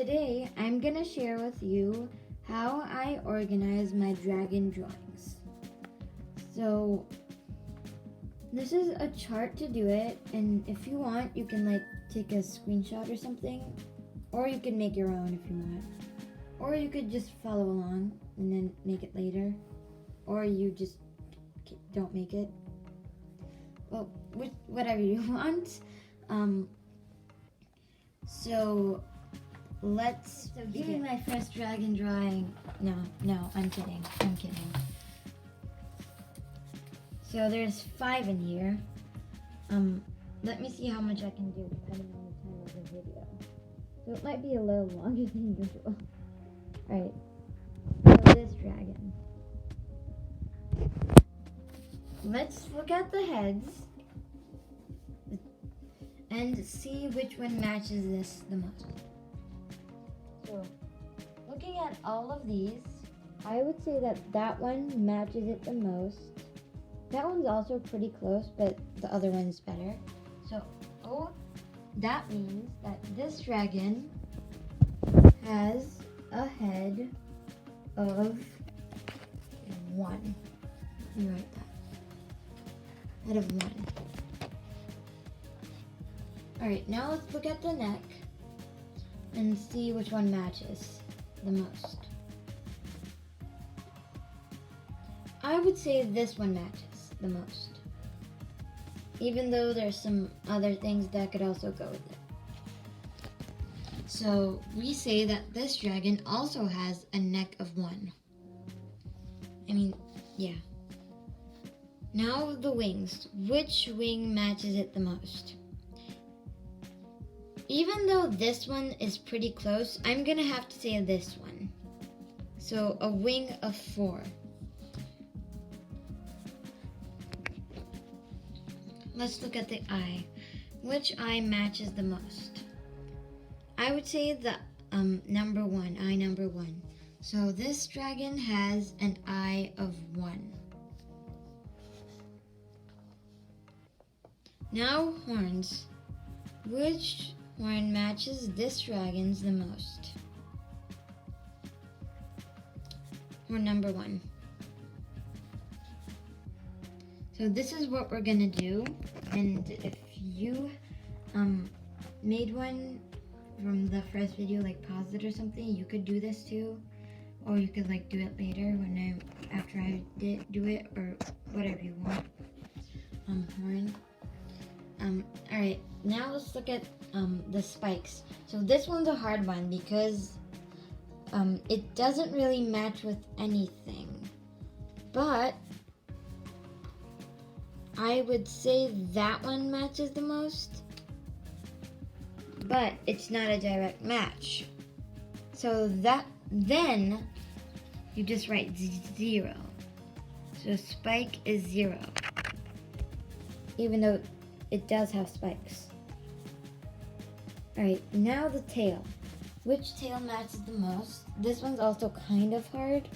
today I'm gonna share with you how I organize my dragon drawings. So this is a chart to do it, and if you want you can take a screenshot or something, or you can make your own if you want, or you could just follow along and then make it later, or you just don't make it. Well, whatever you want. So here's my first dragon drawing. No, I'm kidding. So there's 5 in here. Let me see how much I can do depending on the time of the video. So it might be a little longer than usual. Alright, so this dragon. Let's look at the heads and see which one matches this the most. So, looking at all of these, I would say that one matches it the most. That one's also pretty close, but the other one's better. So, that means that this dragon has a head of 1. You write that. Head of 1. Alright, now let's look at the neck and see which one matches the most. I would say this one matches the most, even though there's some other things that could also go with it. So we say that this dragon also has a neck of 1. Yeah. Now the wings. Which wing matches it the most? Even though this one is pretty close, I'm gonna have to say this one. So a wing of 4. Let's look at the eye. Which eye matches the most? I would say the number 1, eye number 1. So this dragon has an eye of 1. Now horns. Which horn matches this dragon's the most? Horn number 1. So this is what we're gonna do, and if you made one from the first video, pause it or something, you could do this too, or you could do it later after I do it, or whatever you want. Horn. Alright, now let's look at the spikes. So this one's a hard one because it doesn't really match with anything, but I would say that one matches the most, but it's not a direct match. So then you just write 0. So spike is 0, even though it does have spikes. Alright, now the tail. Which tail matches the most? This one's also kind of hard.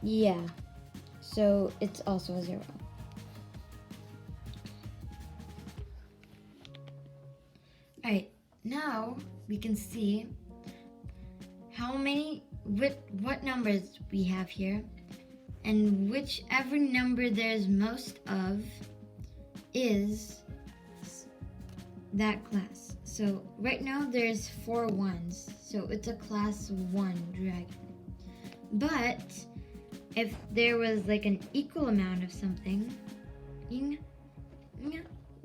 Yeah. So it's also a 0. Alright, now we can see what numbers we have here, and whichever number there's most of is that class. So right now there's 4 1s, so it's a class 1 dragon. But if there was an equal amount of something,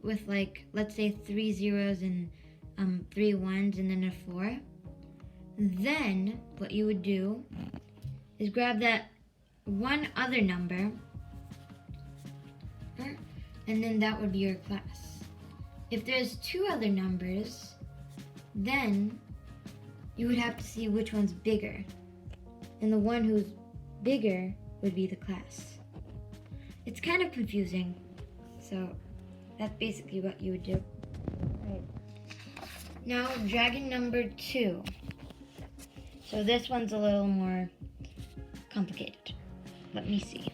with let's say 3 zeros and 3 1s and then a 4, then what you would do is grab that one other number, and then that would be your class. If there's 2 other numbers, then you would have to see which one's bigger, and the one who's bigger would be the class. It's kind of confusing, so that's basically what you would do. Right. Now dragon number 2. So this one's a little more complicated. Let me see.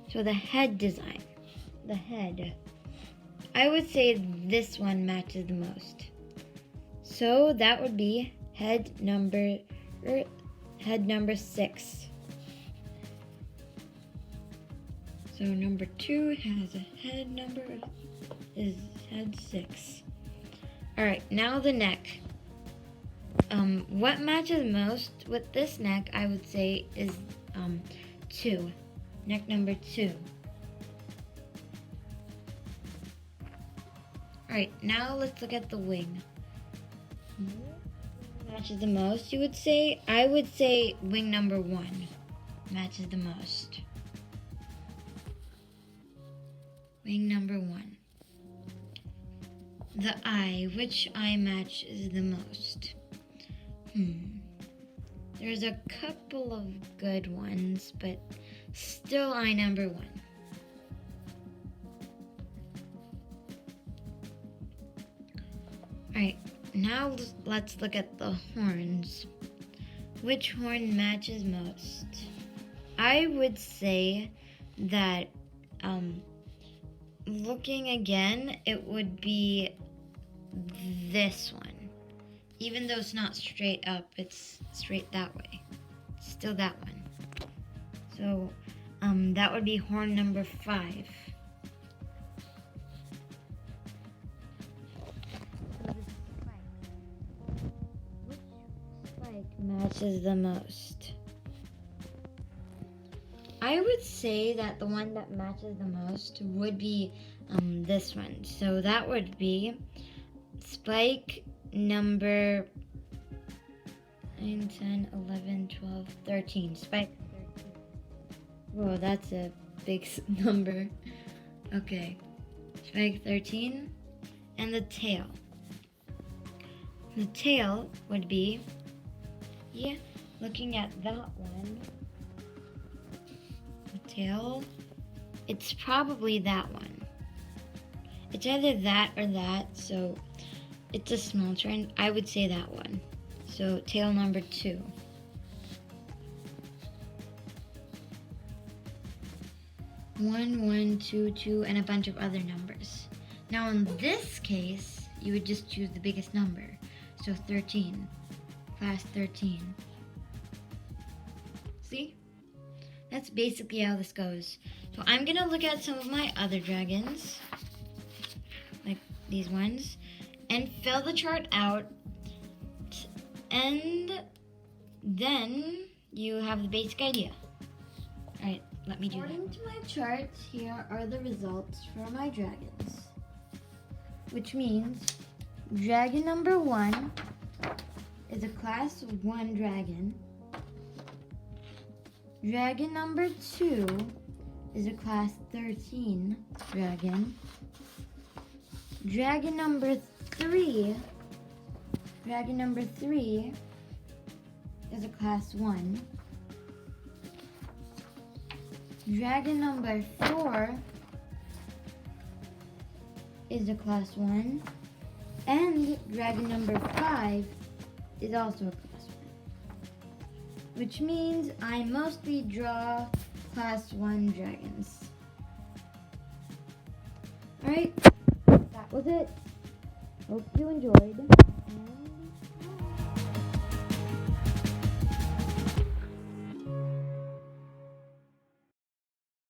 So the head design. The head. I would say this one matches the most. So that would be head number 6. So number 2 has a head number is head 6. All right, now the neck. What matches most with this neck, I would say, is 2. Neck number 2. All right, now let's look at the wing. What matches the most, you would say? I would say wing number 1 matches the most. Wing number 1. The eye, which eye matches the most? There's a couple of good ones, but still eye number 1. Alright, now let's look at the horns. Which horn matches most? I would say that, looking again, it would be this one. Even though it's not straight up, it's straight that way. It's still that one. So, that would be horn number 5. Which spike matches the most? I would say that the one that matches the most would be this one. So that would be spike number 9, 10, 11, 12, 13. Spike 13. Whoa, that's a big number. Okay. Spike 13. And the tail. The tail would be, looking at that one. The tail, it's probably that one. It's either that or that, so it's a small trend. I would say that one. So tail number 2. One, 1, 2, 2, and a bunch of other numbers. Now in this case, you would just choose the biggest number. So 13. Class 13. See? That's basically how this goes. So I'm gonna look at some of my other dragons, like these ones, and fill the chart out, and then you have the basic idea. Alright, let me do that. According to my chart, here are the results for my dragons. Which means dragon number 1 is a class 1 dragon. Dragon number 2 is a class 13 dragon. Dragon number 3 is a class 1. Dragon number 4 is a class 1. And dragon number 5 is also a class 1. Which means I mostly draw class 1 dragons. Alright, that was it. Hope you enjoyed.